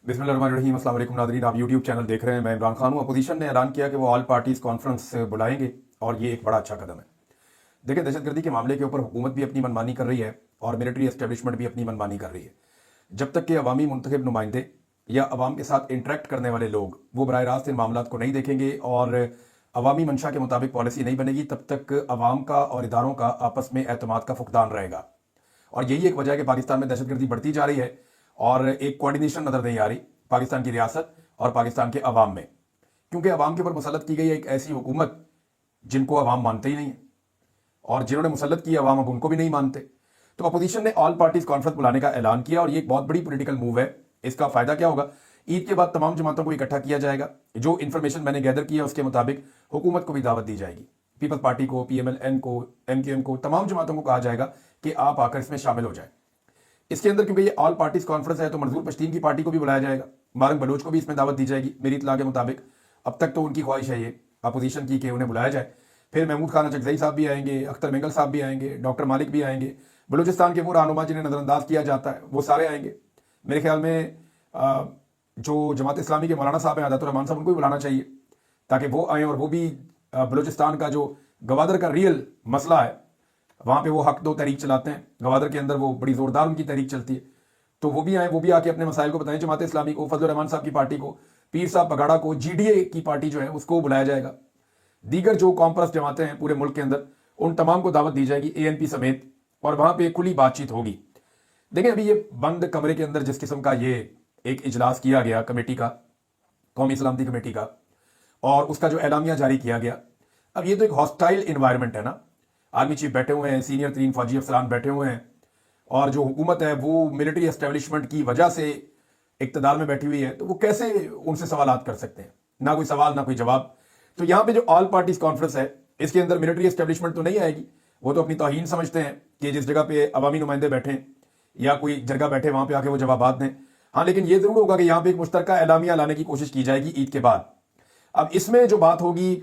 बिस्मिल्लाहिर्रहमानिर्रहीम। अस्सलाम वालेकुम नाज़रीन, आप यूट्यूब चैनल देख रहे हैं। मैं इमरान खान हूँ। अपोजिशन ने ऐलान किया कि वो ऑल पार्टीज़ कॉन्फ्रेंस बुलाएंगे और ये एक बड़ा अच्छा कदम है। देखिए, दहशतगर्दी के मामले के ऊपर हुकूमत भी अपनी मनमानी कर रही है और मिलिट्री एस्टेब्लिशमेंट भी अपनी मनमानी कर रही है। जब तक कि अवामी मुंतखब नुमाइंदे या अवाम के साथ इंटरेक्ट करने वाले लोग वो बराह रास्त इन मामलों को नहीं देखेंगे और अवामी मंशा के मुताबिक पॉलिसी नहीं बनेगी, तब तक अवाम का और इदारों का आपस में एतमाद का फुकदान रहेगा। और यही एक वजह है कि पाकिस्तान में दहशतगर्दी बढ़ती जा रही है और एक कोऑर्डिनेशन नज़र नहीं आ रही पाकिस्तान की रियासत और पाकिस्तान के अवाम में, क्योंकि अवाम के ऊपर मुसल्लत की गई एक ऐसी हुकूमत जिनको अवाम मानते ही नहीं है और जिन्होंने मुसल्लत की अवाम अब उनको भी नहीं मानते। तो अपोजिशन ने ऑल पार्टीज कॉन्फ्रेंस बुलाने का ऐलान किया और ये एक बहुत बड़ी पॉलिटिकल मूव है। इसका फायदा क्या होगा? ईद के बाद तमाम जमातों को इकट्ठा किया जाएगा। जो इन्फॉर्मेशन मैंने गैदर की है उसके मुताबिक हुकूमत को भी दावत दी जाएगी, पीपल्स पार्टी को, PMLN को, MQM को, तमाम जमातों को कहा जाएगा कि आप आकर इसमें शामिल हो जाए। इसके अंदर क्योंकि ये ऑल पार्टीज कॉन्फ्रेंस है तो मंजूर पश्तीन की पार्टी को भी बुलाया जाएगा, मारंग बलोच को भी इसमें दावत दी जाएगी मेरी इत्तला के मुताबिक। अब तक तो उनकी ख्वाहिश है ये अपोजिशन की कि उन्हें बुलाया जाए। फिर महमूद खान अचकजई साहब भी आएंगे, अख्तर मेंगल साहब भी आएंगे, डॉक्टर मालिक भी आएंगे, बलूचिस्तान के वो रहनुमा जिन्हें नज़रअंदाज किया जाता है वो सारे आएंगे। मेरे ख्याल में जो जमात इस्लामी के मौलाना साहब हैं आज़ाद रहमान साहब, उनको भी बुलाना चाहिए ताकि वो आएँ और वो भी बलूचिस्तान का जो गवादर का रियल मसला है वहाँ पे वो हक दो तहरीक चलाते हैं। गवादर के अंदर वो बड़ी ज़ोरदार उनकी तहरीक चलती है, तो वो भी आए, वो भी आके अपने मसाइल को बताएं। जमात इस्लामी को, फजल रहमान साहब की पार्टी को, पीर साहब बगाड़ा को, GDA की पार्टी जो है उसको बुलाया जाएगा। दीगर जो कॉमप्रस जमातें हैं पूरे मुल्क के अंदर उन तमाम को दावत दी जाएगी, ANP समेत, और वहाँ पे खुली बातचीत होगी। देखिए, अभी ये बंद कमरे के अंदर जिस किस्म का ये एक इजलास किया गया कमेटी का, कौमी सलामती कमेटी का, और उसका जो एलामिया जारी किया गया, अब ये तो एक हॉस्टाइल इन्वायरमेंट है ना। आर्मी चीफ बैठे हुए हैं, सीनियर तरीन फौजी अफसरान बैठे हुए हैं और जो हुकूमत है वो मिलिट्री एस्टेब्लिशमेंट की वजह से इक़्तिदार में बैठी हुई है, तो वो कैसे उनसे सवालात कर सकते हैं? ना कोई सवाल ना कोई जवाब। तो यहाँ पे जो ऑल पार्टीज कॉन्फ्रेंस है इसके अंदर मिलिट्री एस्टेब्लिशमेंट तो नहीं आएगी। वो तो अपनी तौहीन समझते हैं कि जिस जगह पे अवामी नुमाइंदे बैठे या कोई जगह बैठे वहाँ पे आके वो जवाब दें। हाँ, लेकिन ये जरूर होगा कि यहाँ पे एक मुश्तरका एलामिया लाने की कोशिश की जाएगी ईद के बाद। अब इसमें जो बात होगी,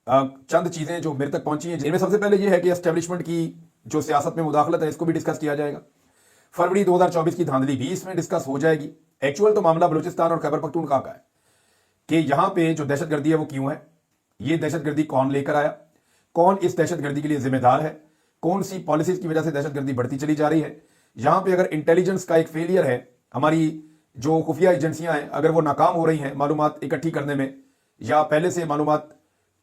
चंद चीज़ें जो मेरे तक पहुंची हैं, जिनमें सबसे पहले ये है कि एस्टेब्लिशमेंट की जो सियासत में मुदाखलत है इसको भी डिस्कस किया जाएगा। फरवरी 2024 की धांधली भी इसमें डिस्कस हो जाएगी। एक्चुअल तो मामला बलूचिस्तान और खैबर पख्तूनख्वा का है कि यहाँ पे जो दहशतगर्दी है वो क्यों है, ये दहशतगर्दी कौन लेकर आया, कौन इस दहशतगर्दी के लिए जिम्मेदार है, कौन सी पॉलिसीज की वजह से दहशतगर्दी बढ़ती चली जा रही है। यहाँ पे अगर इंटेलिजेंस का एक फेलियर है, हमारी जो खुफिया एजेंसियां हैं अगर वो नाकाम हो रही हैं मालूमात इकट्ठी करने में या पहले से मालूमात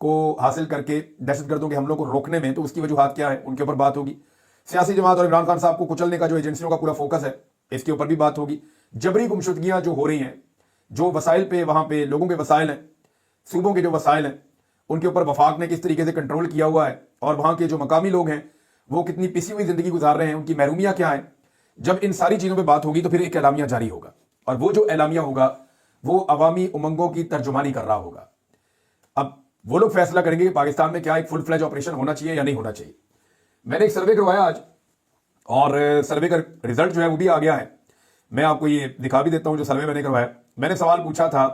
को हासिल करके दहशतगर्दों के हमलों को रोकने में, तो उसकी वजूहात क्या है उनके ऊपर बात होगी। सियासी जमात और इमरान खान साहब को कुचलने का जो एजेंसियों का पूरा फोकस है इसके ऊपर भी बात होगी। जबरी गुमशुदगियां जो हो रही हैं, जो वसाइल पे वहां पे लोगों के वसाइल हैं, सूबों के जो वसाइल हैं उनके ऊपर वफाक ने किस तरीके से कंट्रोल किया हुआ है और वहां के जो मकामी लोग हैं वो कितनी पिसी हुई जिंदगी गुजार रहे हैं, उनकी महरूमियां क्या है। जब इन सारी चीजों पर बात होगी तो फिर एक एलामिया जारी होगा और वो जो एलामिया होगा वो अवामी उमंगों की तर्जुमानी कर रहा होगा। अब वो लोग फैसला करेंगे कि पाकिस्तान में क्या एक फुल फ्लैज ऑपरेशन होना चाहिए या नहीं होना चाहिए। मैंने एक सर्वे करवाया आज और सर्वे का रिजल्ट जो है वो भी आ गया है। मैं आपको ये दिखा भी देता हूं जो सर्वे मैंने करवाया। मैंने सवाल पूछा था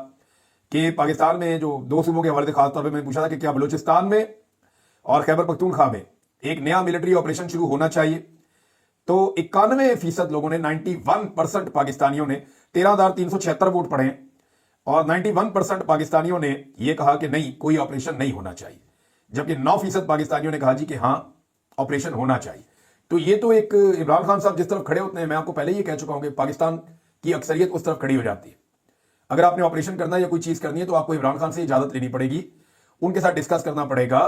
कि पाकिस्तान में जो दो सूबों के हवाले से खासतौर पर मैंने पूछा था कि क्या बलूचिस्तान में और खैबर पख्तूनख्वा में एक नया मिलिट्री ऑपरेशन शुरू होना चाहिए। तो 91% लोगों ने, 91% पाकिस्तानियों ने, 13,376 वोट पड़े हैं और 91% पाकिस्तानियों ने यह कहा कि नहीं, कोई ऑपरेशन नहीं होना चाहिए, जबकि 9% पाकिस्तानियों ने कहा जी कि हां ऑपरेशन होना चाहिए। तो ये तो एक इमरान खान साहब जिस तरफ खड़े होते हैं, मैं आपको पहले ही कह चुका हूं कि पाकिस्तान की अक्सरियत उस तरफ खड़ी हो जाती है। अगर आपने ऑपरेशन करना है या कोई चीज करनी है तो आपको इमरान खान से इजाजत लेनी पड़ेगी, उनके साथ डिस्कस करना पड़ेगा।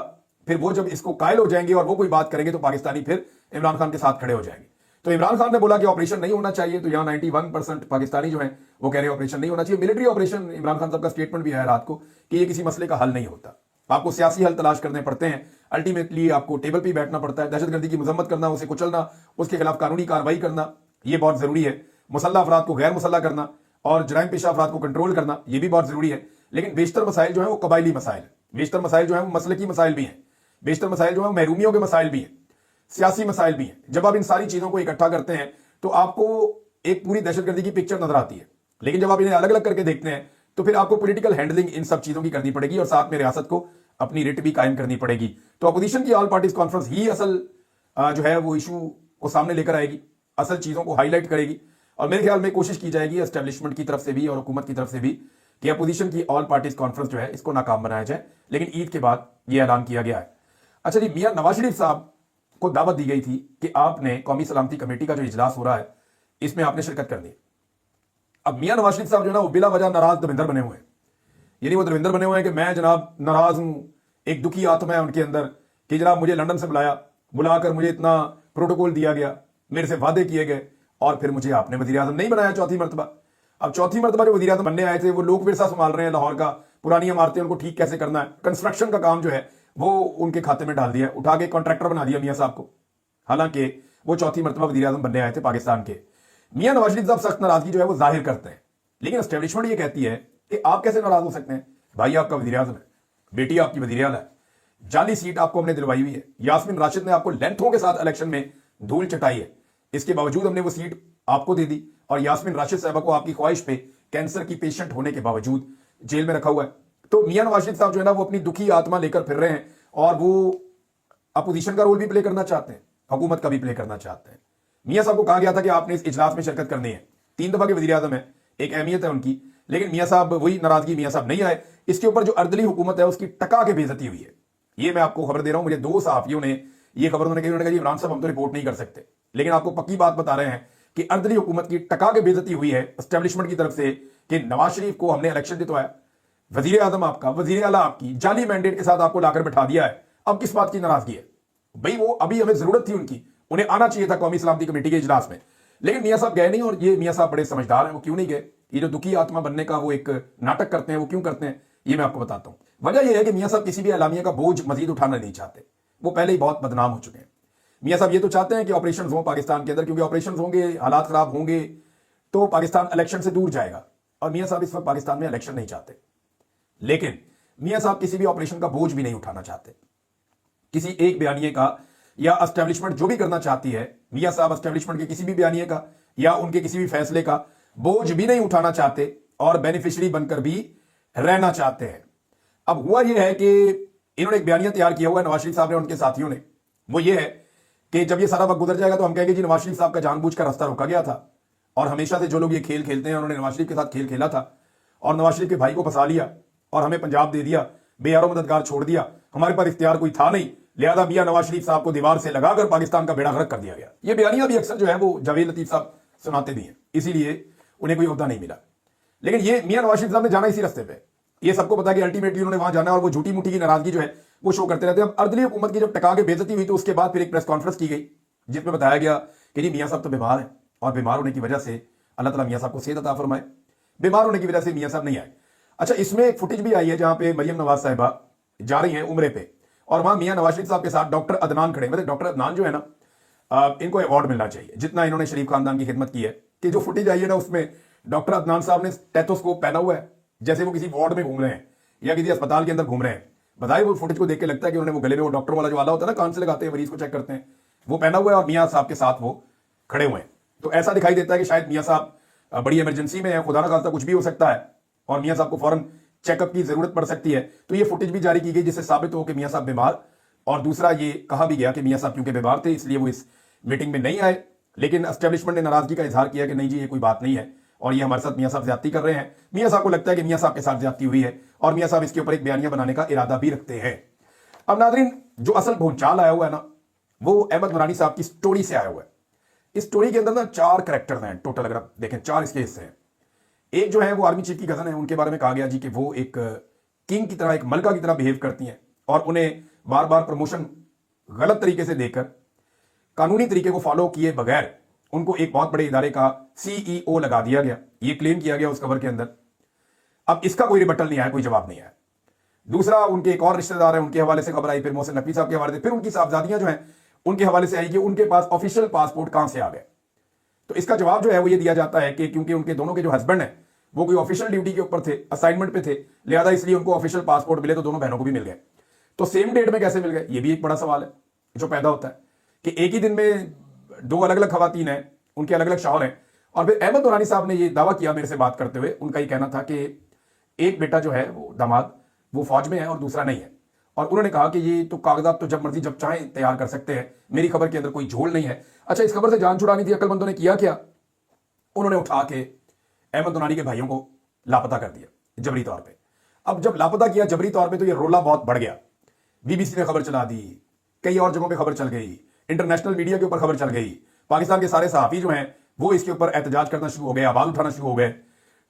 फिर वो जब इसको कायल हो जाएंगे और वो कोई बात करेंगे तो पाकिस्तानी फिर इमरान खान के साथ खड़े हो जाएंगे। तो इमरान खान ने बोला कि ऑपरेशन नहीं होना चाहिए, तो यहाँ 91% पाकिस्तानी जो है वो कह रहे हैं ऑपरेशन नहीं होना चाहिए। मिलिट्री ऑपरेशन, इमरान खान साहब का स्टेटमेंट भी है रात को कि ये किसी मसले का हल नहीं होता, आपको सियासी हल तलाश करने पड़ते हैं। अल्टीमेटली आपको टेबल पर बैठना पड़ता है। दहशतगर्दी की मजम्मत करना, उसे कुचलना, उसके खिलाफ कानूनी कार्रवाई करना, ये बहुत जरूरी है। मुसल्ला अफराद को गैर मुसल्ला करना और जराइम पेशा अफराद को कंट्रोल करना, ये भी बहुत जरूरी है। लेकिन बेशतर मसाइल जो है वो कबायली मसाइल है, बेशतर मसाइल जो है वो मसलकी मसाइल भी हैं, बेशतर मसाइल जो है महरूमियों के मसाइल भी हैं, सियासी मसाइल भी हैं। जब आप इन सारी चीजों को इकट्ठा करते हैं तो आपको एक पूरी दहशतगर्दी की पिक्चर नजर आती है। लेकिन जब आप इन्हें अलग अलग करके देखते हैं तो फिर आपको पॉलिटिकल हैंडलिंग इन सब चीजों की करनी पड़ेगी और साथ में रियासत को अपनी रिट भी कायम करनी पड़ेगी। तो अपोजिशन की ऑल पार्टीज कॉन्फ्रेंस ही असल जो है वो इशू को सामने लेकर आएगी, असल चीजों को हाईलाइट करेगी। और मेरे ख्याल में कोशिश की जाएगी एस्टेब्लिशमेंट की तरफ से भी और हुकूमत की तरफ से भी कि अपोजिशन की ऑल पार्टीज कॉन्फ्रेंस जो है इसको नाकाम बनाया जाए, लेकिन ईद के बाद यह ऐलान किया गया है। अच्छा जी, मियां नवाज शरीफ साहब को दावत दी गई थी कि आपने कौमी सलामती कमेटी का जो इजलास हो रहा है इसमें आपने शिरकत करनी है। अब मियां नवाज शरीफ साहब जो है ना वो बिला वजह नाराज दविंदर बने हुए हैं, यानी वो दविंदर बने हुए हैं कि मैं जनाब नाराज हूं, एक दुखी आत्मा है उनके अंदर कि जनाब मुझे लंदन से बुलाकर मुझे इतना प्रोटोकॉल दिया गया, मेरे से वादे किए गए और फिर मुझे आपने वजीर आजम नहीं बनाया चौथी मरतबा। अब चौथी मरतबा जो वजीर आजम बनने आए थे वो लोक विरसा संभाल रहे हैं लाहौर का, पुरानी इमारतें उनको ठीक कैसे करना है, कंस्ट्रक्शन का काम जो है वो उनके खाते में डाल दिया, उठा के कॉन्ट्रैक्टर बना दिया मियां साहब को, हालांकि वो चौथी मरतबा वजीर आजम बनने आए थे पाकिस्तान के। मियां नवाज शरीफ साहब सख्त नाराजगी जो है वो जाहिर करते हैं, लेकिन एस्टेब्लिशमेंट ये कहती है कि आप कैसे नाराज हो सकते हैं, भाई आपका वजीर आजम है, बेटी आपकी वजीर आला है, जाली सीट आपको हमने दिलवाई हुई है, यास्मीन राशिद ने आपको लेंथों के साथ इलेक्शन में धूल चटाई है, इसके बावजूद हमने वो सीट आपको दे दी और यास्मीन राशिद साहबा को आपकी ख्वाहिश पे कैंसर की पेशेंट होने के बावजूद जेल में रखा हुआ है। तो मियां नवाज शरीफ साहब जो है ना वो अपनी दुखी आत्मा लेकर फिर रहे हैं और वो अपोजिशन का रोल भी प्ले करना चाहते हैं, हुकूमत का भी प्ले करना चाहते हैं। मियां साहब को कहा गया था कि आपने इस इजलास में शिरकत करनी है, 3 दफा के वजीर आजम है, एक अहमियत है उनकी, लेकिन मियां साहब वही नाराजगी, मियां साहब नहीं आए। इसके ऊपर जो अर्दली हुकूमत है उसकी टका के बेइज्जती हुई है। ये मैं आपको खबर दे रहा हूं, मुझे 2 सहाफियों ने ये खबर उन्होंने कही, इमरान साहब हम तो रिपोर्ट नहीं कर सकते, लेकिन आपको पक्की बात बता रहे हैं कि अर्दली हुकूमत की टका के बेइज्जती हुई है एस्टेब्लिशमेंट की तरफ से कि नवाज शरीफ को हमने इलेक्शन जितवाया, वजीर आजम आपका, वजीर आला आपकी, जाली मैंडेट के साथ आपको लाकर बैठा दिया है, अब किस बात की नाराजगी है भाई? वो अभी हमें जरूरत थी उनकी, उन्हें आना चाहिए था कौमी सलामती कमेटी के इजलास में, लेकिन मियां साहब गए नहीं। और ये मियां साहब बड़े समझदार हैं, वो क्यों नहीं गए? ये जो दुखी आत्मा बनने का वो एक नाटक करते हैं, वो क्यों करते हैं ये मैं आपको बताता हूं। वजह यह है कि मियां साहब किसी भी एलामिया का बोझ मजीद उठाना नहीं चाहते, वो पहले ही बहुत बदनाम हो चुके हैं। मियां साहब ये तो चाहते हैं कि ऑपरेशन हो पाकिस्तान के अंदर, क्योंकि ऑपरेशन होंगे, हालात खराब होंगे तो पाकिस्तान इलेक्शन से दूर जाएगा, और मियां साहब इस वक्त पाकिस्तान में इलेक्शन नहीं चाहते। लेकिन मियां साहब किसी भी ऑपरेशन का बोझ भी नहीं उठाना चाहते, किसी एक बयानिए का या एस्टेब्लिशमेंट जो भी करना चाहती है, मियां साहब एस्टेब्लिशमेंट के किसी भी बयानिए का या उनके किसी भी फैसले का बोझ भी नहीं उठाना चाहते और बेनिफिशियरी बनकर भी रहना चाहते हैं। अब हुआ यह है कि इन्होंने एक बयानिया तैयार किया हुआ है नवाज शरीफ साहब ने, उनके साथियों ने, वो ये है कि जब ये सारा वक्त गुजर जाएगा तो हम कहेंगे जी नवाज शरीफ साहब का जानबूझकर रास्ता रोका गया था, और हमेशा से जो लोग ये खेल खेलते हैं उन्होंने नवाज शरीफ के साथ खेल खेला था और नवाज शरीफ के भाई को फंसा लिया और हमें पंजाब दे दिया, बेयारो मददगार छोड़ दिया, हमारे पास इख्तियार कोई था नहीं, लिहाजा मियां नवाज शरीफ साहब को दीवार से लगाकर पाकिस्तान का बेड़ा गर्क कर दिया गया। ये बयानियां भी अक्सर जो है वो जावेद लतीफ साहब सुनाते भी हैं, इसीलिए उन्हें कोई ओहदा नहीं मिला। लेकिन ये मियां नवाज शरीफ साहब ने जाना इसी रास्ते पे, ये सबको पता कि अल्टीमेटली उन्होंने वहां जाना है, और वो झूठी मुठी की नाराजगी जो है वो शो करते रहते हैं। अब अर्दली हुकूमत की जब टका के बेइज्जती हुई तो उसके बाद फिर एक प्रेस कॉन्फ्रेंस की गई जिसमें बताया गया कि जी मियां साहब तो बीमार हैं और बीमार होने की वजह से अल्लाह ताला मियां साहब को सेहत अता फरमाए, बीमार होने की वजह से मियां साहब नहीं आए। अच्छा, इसमें एक फुटेज भी आई है जहां पे मरियम नवाज साहिबा जा रही हैं उम्रे पे, और वहां मियां नवाज शरीफ साहब के साथ डॉक्टर अदनान खड़े। मतलब डॉक्टर अदनान जो है ना, इनको अवार्ड मिलना चाहिए जितना इन्होंने शरीफ खानदान की खिदमत की है, कि जो फुटेज आई है ना उसमें डॉक्टर अदनान साहब ने स्टेथोस्कोप पहना हुआ है जैसे वो किसी वार्ड में घूम रहे हैं या किसी अस्पताल के अंदर घूम रहे हैं। बताइए, वो फुटेज को देख के लगता है कि उन्होंने वो गले में वो डॉक्टर वाला जो आला होता है ना, कान से लगाते हैं, मरीज को चेक करते हैं, वो पहना हुआ है और मियां साहब के साथ वो खड़े हुए हैं। तो ऐसा दिखाई देता है कि शायद मियां साहब बड़ी इमरजेंसी में है, खुदा ना खास्ता कुछ भी हो सकता है और मियां साहब को फौरन चेकअप की जरूरत पड़ सकती है। तो ये फुटेज भी जारी की गई जिससे साबित हो कि मियां साहब बीमार, और दूसरा ये कहा भी गया कि मियां साहब क्योंकि बीमार थे इसलिए वो इस मीटिंग में नहीं आए, लेकिन एस्टेब्लिशमेंट ने नाराजगी का इजहार किया कि नहीं जी ये कोई बात नहीं है और ये हमारे साथ मियां साहब ज्यादती कर रहे हैं। मियां साहब को लगता है कि मियां साहब के साथ ज्यादती हुई है और मियां साहब इसके ऊपर एक बयानिया बनाने का इरादा भी रखते हैं। अब नादरीन, जो असल भूचाल आया हुआ है ना, वो अहमद नूरानी साहब की स्टोरी से आया हुआ है। इस स्टोरी के अंदर ना 4 कैरेक्टर्स हैं टोटल, अगर आप देखें 4 इसके हिस्से हैं। एक जो है वो आर्मी चीफ की कजन है, उनके बारे में कहा गया जी कि वो एक किंग की तरह, एक मलका की तरह बिहेव करती हैं और उन्हें बार बार प्रमोशन गलत तरीके से देकर, कानूनी तरीके को फॉलो किए बगैर उनको एक बहुत बड़े इदारे का सीईओ लगा दिया गया, ये क्लेम किया गया उस खबर के अंदर। अब इसका कोई रिबटल नहीं आया, कोई जवाब नहीं आया। दूसरा, उनके एक और रिश्तेदार है, उनके हवाले से खबर आई, फिर मोहसिन नकवी साहब के हवाले से, फिर उनकी साहबजादियां जो हैं उनके हवाले से आई कि उनके पास ऑफिशियल पासपोर्ट कहां से आ गए। तो इसका जवाब जो है वो ये दिया जाता है कि क्योंकि उनके दोनों के जो हस्बैंड हैं वो कोई ऑफिशियल ड्यूटी के ऊपर थे, असाइनमेंट पे थे, लिहाजा इसलिए उनको ऑफिशियल पासपोर्ट मिले तो दोनों बहनों को भी मिल गए। तो सेम डेट में कैसे मिल गए, ये भी एक बड़ा सवाल है जो पैदा होता है कि एक ही दिन में 2 अलग अलग खवातीन हैं, उनके अलग अलग शौहर हैं। और फिर अहमद नूरानी साहब ने ये दावा किया मेरे से बात करते हुए, उनका ये कहना था कि एक बेटा जो है वो दामाद वो फौज में है और दूसरा नहीं है, और उन्होंने कहा कि ये तो कागजात तो जब मर्जी जब चाहें तैयार कर सकते हैं, मेरी खबर के अंदर कोई झोल नहीं है। अच्छा, इस खबर से जान छुड़ानी थी, अक्लमंदों ने किया क्या? उन्होंने उठा के अहमद नूरानी के भाइयों को लापता कर दिया जबरी तौर पे। अब जब लापता किया जबरी तौर पे तो ये रोला बहुत बढ़ गया, बीबीसी ने खबर चला दी, कई और जगहों पे खबर चल गई, इंटरनेशनल मीडिया के ऊपर खबर चल गई, पाकिस्तान के सारे सहाफी जो हैं वो इसके ऊपर एहतजाज करना शुरू हो गए, आवाज उठाना शुरू हो गए।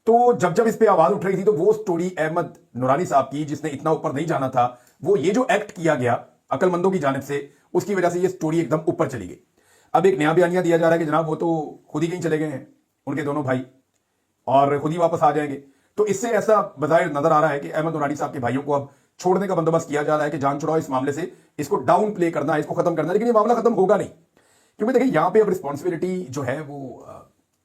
तो जब जब इस पे आवाज उठ रही थी तो वो स्टोरी अहमद नूरानी साहब की, जिसने इतना ऊपर नहीं जाना था, वो ये जो एक्ट किया गया अकलमंदों की जानिब से, उसकी वजह से ये स्टोरी एकदम ऊपर चली गई। अब एक नया बयानिया दिया जा रहा है कि जनाब वो तो खुद ही कहीं चले गए हैं उनके दोनों भाई और खुद ही वापस आ जाएंगे। तो इससे ऐसा बज़ाहिर नजर आ रहा है कि अहमद नूरानी साहब के भाइयों को अब छोड़ने का बंदोबस्त किया जा रहा है कि जान छुड़ाओ, इस मामले से इसको डाउन प्ले करना है, इसको खत्म करना है। लेकिन ये मामला खत्म होगा नहीं, क्योंकि देखिए यहां पे अब रिस्पॉन्सिबिलिटी जो है वो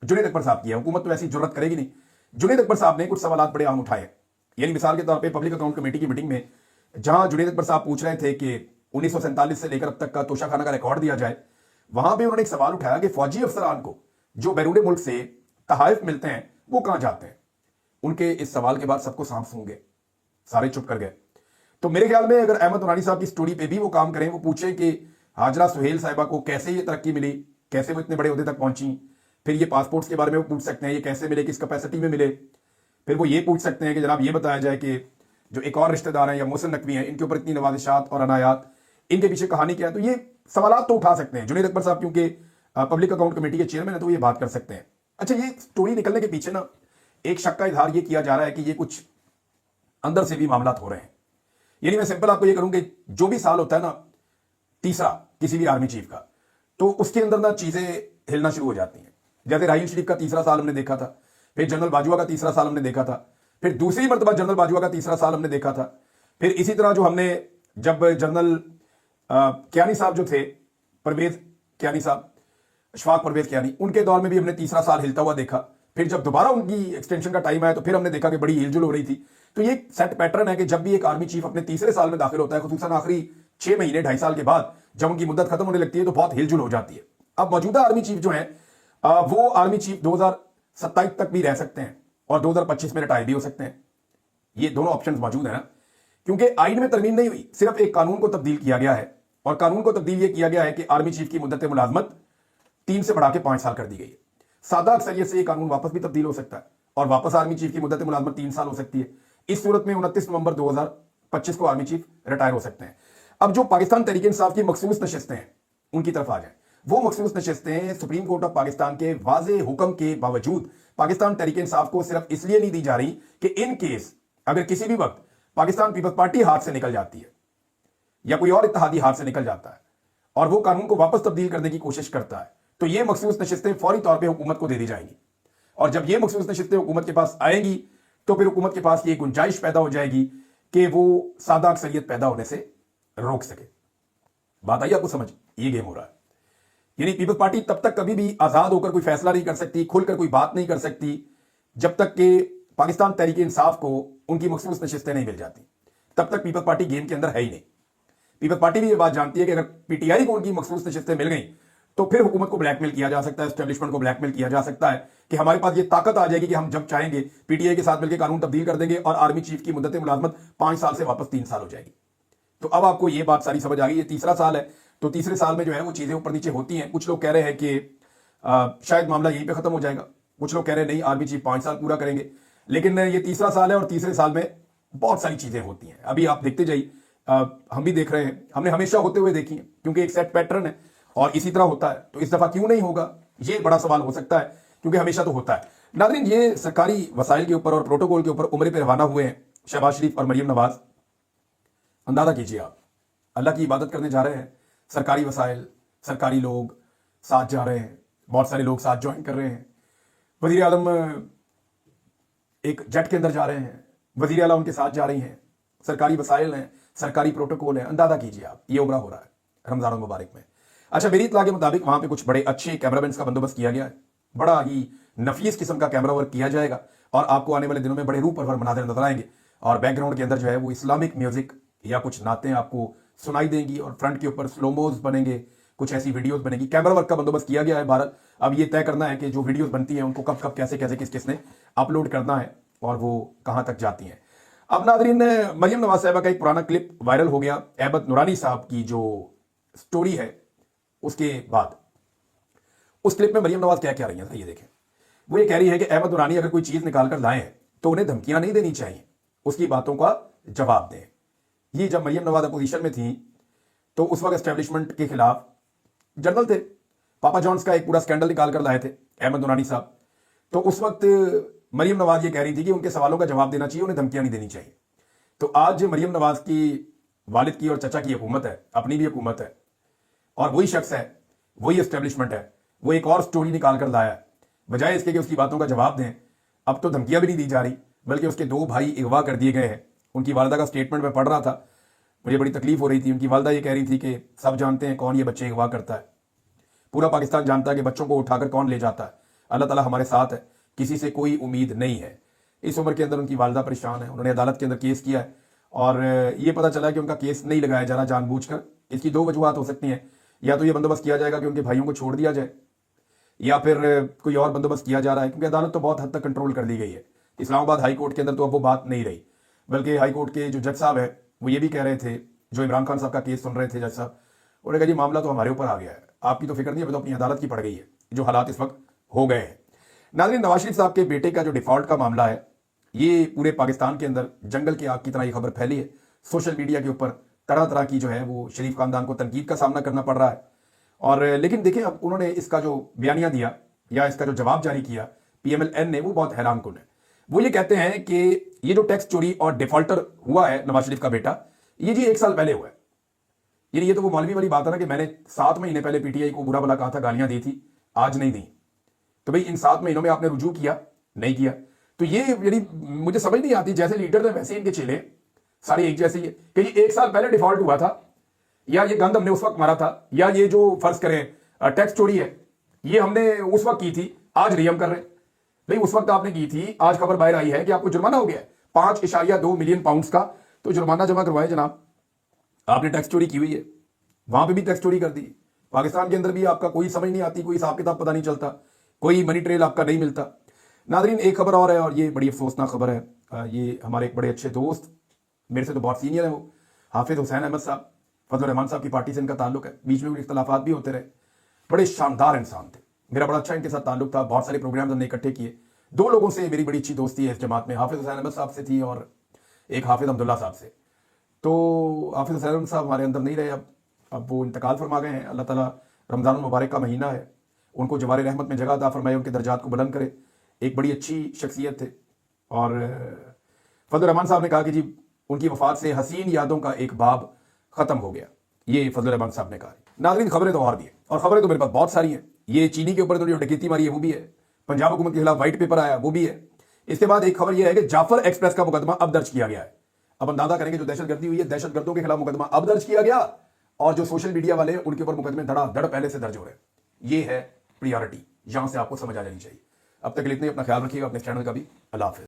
जुनैद अकबर साहब की है। हुकूमत तो ऐसी जुर्रत करेगी नहीं। जुनैद अकबर साहब ने कुछ सवाल बड़े आम उठाए, यानी मिसाल के तौर पर पब्लिक अकाउंट कमेटी की मीटिंग में जहां जुनैद अकबर साहब पूछ रहे थे कि 1947 से लेकर अब तक का तोशाखाना का रिकॉर्ड दिया जाए, वहां पे उन्होंने एक सवाल उठाया कि फौजी अफसरान को जो बैरून मुल्क से तहाइफ मिलते हैं वो कहां जाते हैं। उनके इस सवाल के बाद सबको सांप सूंघ गए, सारे चुप कर गए। तो मेरे ख्याल में अगर अहमद नूरानी साहब की स्टोरी पे भी वो काम करें, वो पूछें कि हाजरा सुहेल साहिबा को कैसे ये तरक्की मिली, कैसे वो इतने बड़े ओहदे तक पहुंची, फिर ये पासपोर्ट्स के बारे में वो पूछ सकते हैं ये कैसे मिले, किस कैपेसिटी में मिले। फिर वो ये पूछ सकते हैं कि जनाब ये बताया जाए कि जो एक और रिश्तेदार हैं या मोहसिन नकवी हैं, इनके ऊपर इतनी नवाजिशात और अनायात, इनके पीछे कहानी क्या है। तो ये सवाल तो उठा सकते हैं जुनैद अकबर साहब, क्योंकि पब्लिक अकाउंट कमेटी के चेयरमैन है, तो ये बात कर सकते हैं। अच्छा, ये स्टोरी निकलने के पीछे ना एक शक का इजहार ये किया जा रहा है कि ये कुछ अंदर से भी मामला हो रहे हैं। यानी मैं सिंपल आपको ये करूं कि जो भी साल होता है ना तीसरा किसी भी आर्मी चीफ का, तो उसके अंदर ना चीजें हिलना शुरू हो जाती हैं। जैसे राहील शरीफ का तीसरा साल हमने देखा था, फिर जनरल बाजवा का तीसरा साल हमने देखा था, फिर दूसरी मरतबा जनरल बाजवा का तीसरा साल हमने देखा था। फिर इसी तरह जो हमने जब जनरल कियानी साहब जो थे, परवेज कियानी साहब, अशफाक परवेज कियानी, उनके दौर में भी हमने तीसरा साल हिलता हुआ देखा। फिर जब दोबारा उनकी एक्सटेंशन का टाइम आया तो फिर हमने देखा कि बड़ी हिलजुल हो रही थी। तो ये सेट पैटर्न है कि जब भी एक आर्मी चीफ अपने तीसरे साल में दाखिल होता है, खुसूसन आखिरी 6 महीने 2.5 साल के बाद जब उनकी मुद्दत खत्म होने लगती है, तो बहुत हिलजुल हो जाती है। अब मौजूदा आर्मी चीफ जो है वो आर्मी चीफ 2027 तक भी रह सकते हैं और 2025 में रिटायर भी हो सकते हैं। ये दोनों ऑप्शन मौजूद है ना, क्योंकि आइन में तरमीम नहीं हुई, सिर्फ एक कानून को तब्दील किया गया है। और कानून को तब्दील यह किया गया है कि आर्मी चीफ की मुद्दत मुलाजमत 3 से बढ़ा के 5 साल कर दी गई है। सादा अक्सरियत से यह कानून वापस भी तब्दील हो सकता है और वापस आर्मी चीफ की मुद्दत मुलाजमत 3 साल हो सकती है। इस सूरत में 29 नवंबर 2025 को आर्मी चीफ रिटायर हो सकते हैं। अब जो पाकिस्तान तहरीक इंसाफ की मखसूस नशिस्तें हैं उनकी तरफ आ जाए, वो मखसूस नशिस्तें सुप्रीम कोर्ट ऑफ पाकिस्तान के वाज़े हुक्म के बावजूद पाकिस्तान तहरीक इंसाफ को सिर्फ इसलिए नहीं दी जा रही कि इन केस अगर किसी भी वक्त पाकिस्तान पीपल्स पार्टी हाथ से निकल जाती है या कोई और इत्तेहादी हाथ से निकल जाता है और वो कानून को वापस तब्दील करने की कोशिश करता है, तो ये मखसूस नशिस्तें फौरी तौर पे हुकूमत को दे दी जाएंगी। और जब ये मखसूस नशिस्तें हुकूमत के पास आएंगी तो फिर हुकूमत के पास ये गुंजाइश पैदा हो जाएगी कि वो सादा अक्सरियत पैदा होने से रोक सके। बात आई आपको समझ? ये गेम हो रहा है। यानी पीपल्स पार्टी तब तक कभी भी आजाद होकर कोई फैसला नहीं कर सकती, खुलकर कोई बात नहीं कर सकती, जब तक कि पाकिस्तान तहरीक इंसाफ को उनकी मखसूस नशिस्तें नहीं मिल जाती। तब तक पीपल्स पार्टी गेम के अंदर है ही नहीं। पीपल्स पार्टी भी ये बात जानती है कि अगर पीटीआई को उनकी मखसूस नशिस्तें मिल गई तो फिर हुकूमत को ब्लैकमेल किया जा सकता है, एस्टेब्लिशमेंट को ब्लैकमेल किया जा सकता है कि हमारे पास ये ताकत आ जाएगी कि हम जब चाहेंगे पीटीआई के साथ मिलकर कानून तब्दील कर देंगे और आर्मी चीफ की मुद्दत मुलाजमत 5 साल से वापस 3 साल हो जाएगी। तो अब आपको ये बात सारी समझ आ गई। ये तीसरा साल है, तो तीसरे साल में जो है वो चीजें ऊपर नीचे होती हैं। कुछ लोग कह रहे हैं कि शायद मामला यहीं पे खत्म हो जाएगा, कुछ लोग कह रहे हैं नहीं आर्मी चीफ 5 साल पूरा करेंगे। लेकिन ये तीसरा साल है और तीसरे साल में बहुत सारी चीजें होती हैं। अभी आप देखते जाइए, हम भी देख रहे हैं, हमने हमेशा होते हुए देखी है, क्योंकि एक सेट पैटर्न है और इसी तरह होता है। तो इस दफा क्यों नहीं होगा, ये बड़ा सवाल हो सकता है, क्योंकि हमेशा तो होता है। नाज़रीन, ये सरकारी वसाइल के ऊपर और प्रोटोकॉल के ऊपर उम्रे पे रवाना हुए हैं शहबाज शरीफ और मरियम नवाज। अंदाजा कीजिए, आप अल्लाह की इबादत करने जा रहे हैं, सरकारी वसाइल, सरकारी लोग साथ जा रहे हैं, बहुत सारे लोग साथ ज्वाइन कर रहे हैं। वजीर आलम एक जेट के अंदर जा रहे हैं, वजीर आला उनके साथ जा रही हैं, सरकारी वसाइल हैं, सरकारी प्रोटोकॉल है। अंदाजा कीजिए आप, ये उम्रा हो रहा है रमजान मुबारक में। अच्छा, मेरी इत्तला के मुताबिक वहां पे कुछ बड़े अच्छे कैमरामैन का बंदोबस्त किया गया है, बड़ा ही नफीस किस्म का कैमरा वर्क किया जाएगा और आपको आने वाले दिनों में बड़े रूप पर मनाज़िर नजर आएंगे। और बैकग्राउंड के अंदर जो है वो इस्लामिक म्यूजिक या कुछ नातें आपको सुनाई देंगी और फ्रंट के ऊपर स्लोमोज बनेंगे, कुछ ऐसी वीडियोस बनेगी। कैमरा वर्क का बंदोबस्त किया गया है भारत। अब ये तय करना है कि जो वीडियोस बनती हैं उनको कब कब कैसे कैसे किस किसने अपलोड करना है और वो कहां तक जाती हैं। अब नाज़रीन, मरियम नवाज साहिबा का एक पुराना क्लिप वायरल हो गया अहमद नूरानी साहब की जो स्टोरी है उसके बाद। उस क्लिप में मरियम नवाज क्या कह रही हैं, ये देखें। وہ یہ کہہ رही ہے कि अहमद नूरानी अगर कोई चीज निकाल कर लाए हैं तो उन्हें धमकियां नहीं देनी चाहिए, उसकी बातों का जवाब दें। ये जब मरियम नवाज अपोजिशन में थी तो उस वक्त एस्टेब्लिशमेंट के खिलाफ जनरल थे, पापा जॉन्स का एक पूरा स्कैंडल निकाल कर लाए थे अहमद नूरानी साहब। तो उस वक्त मरियम नवाज ये कह रही थी कि उनके सवालों का जवाब देना चाहिए, उन्हें धमकियां नहीं देनी चाहिए। तो आज मरियम नवाज की वालिद की और चचा की हुकूमत है, अपनी भी हुकूमत है, और वही शख्स है, वही एस्टेब्लिशमेंट है, वो एक और स्टोरी निकाल कर लाया है। बजाय इसके कि उसकी बातों का जवाब दें, अब तो धमकियां भी नहीं दी जा रही, बल्कि उसके 2 भाई अगवा कर दिए गए हैं। उनकी वालदा का स्टेटमेंट में पढ़ रहा था, मुझे बड़ी तकलीफ हो रही थी। उनकी वालदा ये कह रही थी कि सब जानते हैं कौन ये बच्चे अगवा करता है, पूरा पाकिस्तान जानता है कि बच्चों को उठाकर कौन ले जाता है। अल्लाह ताला हमारे साथ है, किसी से कोई उम्मीद नहीं है। इस उम्र के अंदर उनकी वालदा परेशान है, उन्होंने अदालत के अंदर केस किया है और ये पता चला कि उनका केस नहीं लगाया जा रहा जानबूझकर। इसकी 2 वजूहत हो सकती हैं, या तो ये बंदोबस्त किया जाएगा कि उनके भाइयों को छोड़ दिया जाए, या फिर कोई और बंदोबस्त किया जा रहा है, क्योंकि अदालत तो बहुत हद तक कंट्रोल कर दी गई है। इस्लामाबाद हाई कोर्ट के अंदर तो अब वो बात नहीं रही, बल्कि हाई कोर्ट के जो जज साहब है वो ये भी कह रहे थे, जो इमरान खान साहब का केस सुन रहे थे जज साहब, उन्होंने कहा जी मामला तो हमारे ऊपर आ गया है, आपकी तो फिक्र नहीं है, तो अपनी अदालत की पड़ गई है, जो हालात इस वक्त हो गए हैं। नाज़रीन, नवाज शरीफ साहब के बेटे का जो डिफॉल्ट का मामला है, ये पूरे पाकिस्तान के अंदर जंगल की आग की तरह ये खबर फैली है। सोशल मीडिया के ऊपर तरह तरह की जो है वो शरीफ खानदान को तनकीद का सामना करना पड़ रहा है। और लेकिन देखें, अब उन्होंने इसका जो बयानिया दिया या इसका जो जवाब जारी किया PMLN ने, वो बहुत हैरान कुन है। वो ये कहते हैं कि ये जो टैक्स चोरी और डिफॉल्टर हुआ है नवाज शरीफ का बेटा, ये जी 1 साल पहले हुआ है। ये तो वो मौलवी वाली बात है ना कि मैंने 7 महीने पहले PTI को बुरा भला कहा था, गालियां दी थी, आज नहीं दी। तो भाई इन 7 महीनों में आपने रुजू किया नहीं किया? तो ये मुझे समझ नहीं आती, जैसे लीडर थे वैसे इनके चेले सारे एक जैसे ही है कि ये 1 साल पहले डिफॉल्ट हुआ था, या ये गंद हमने उस वक्त मारा था, या ये जो फर्ज करें टैक्स चोरी है ये हमने उस वक्त की थी, आज रियम कर रहे हैं। भाई उस वक्त आपने की थी, आज खबर बाहर आई है कि आपको जुर्माना हो गया है 5.2 मिलियन पाउंड्स का। तो जुर्माना जमा करवाए जनाब, आपने टैक्स चोरी की हुई है, वहां पे भी टैक्स चोरी कर दी। पाकिस्तान के अंदर भी आपका कोई समझ नहीं आती, कोई हिसाब किताब पता नहीं चलता, कोई मनी ट्रेल आपका नहीं मिलता। नादरीन, एक खबर और है, और ये बड़ी अफसोसनाक खबर है। ये हमारे एक बड़े अच्छे दोस्त, मेरे से तो बहुत सीनियर है, वो हाफिज हुसैन अहमद साहब, फजल रहमान साहब की पार्टी से इनका ताल्लुक है, बीच में इख्तलाफात भी होते रहे, बड़े शानदार इंसान थे, मेरा बड़ा अच्छा इनके साथ ताल्लुक था, बहुत सारे प्रोग्राम हमने इकट्ठे किए। 2 लोगों से मेरी बड़ी अच्छी दोस्ती है इस जमात में, हाफिज हुसैन अहमद साहब से थी और एक हाफिज अब्दुल्ला साहब से। तो हाफिज हुसैन अहमद साहब हमारे अंदर नहीं रहे, अब वो इंतकाल फरमा गए हैं। अल्लाह ताला रमज़ान मुबारक का महीना है, उनको जवार रहमत में जगह अता फरमाए, उनके दर्जात को बुलंद करे। एक बड़ी अच्छी शख्सियत थे। और फजल रहमान साहब ने कहा कि जी उनकी वफात से हसीन यादों का एक बाब खत्म हो गया, ये फजल रहमान साहब ने कहा। नाज़रीन, खबरें तो और भी है, और खबरें तो मेरे पास बहुत सारी हैं। ये चीनी के ऊपर तो जो डकैती मारी है वो भी है, पंजाब हुकूमत के खिलाफ व्हाइट पेपर आया वो भी है। इसके बाद एक खबर यह है कि जाफर एक्सप्रेस का मुकदमा अब दर्ज किया गया है। अब अंदाजा करेंगे जो दहशतगर्दी हुई है, दहशतगर्दों के खिलाफ मुकदमा अब दर्ज किया गया, और जो सोशल मीडिया वाले हैं उनके ऊपर मुकदमे धड़ाधड़ पहले से दर्ज हो रहे हैं। ये है प्रियोरिटी, यहां से आपको समझ आ जानी चाहिए। अब तक के लिए इतने, अपना ख्याल रखिएगा, अपने चैनल का भी। अल्लाह हाफिज़।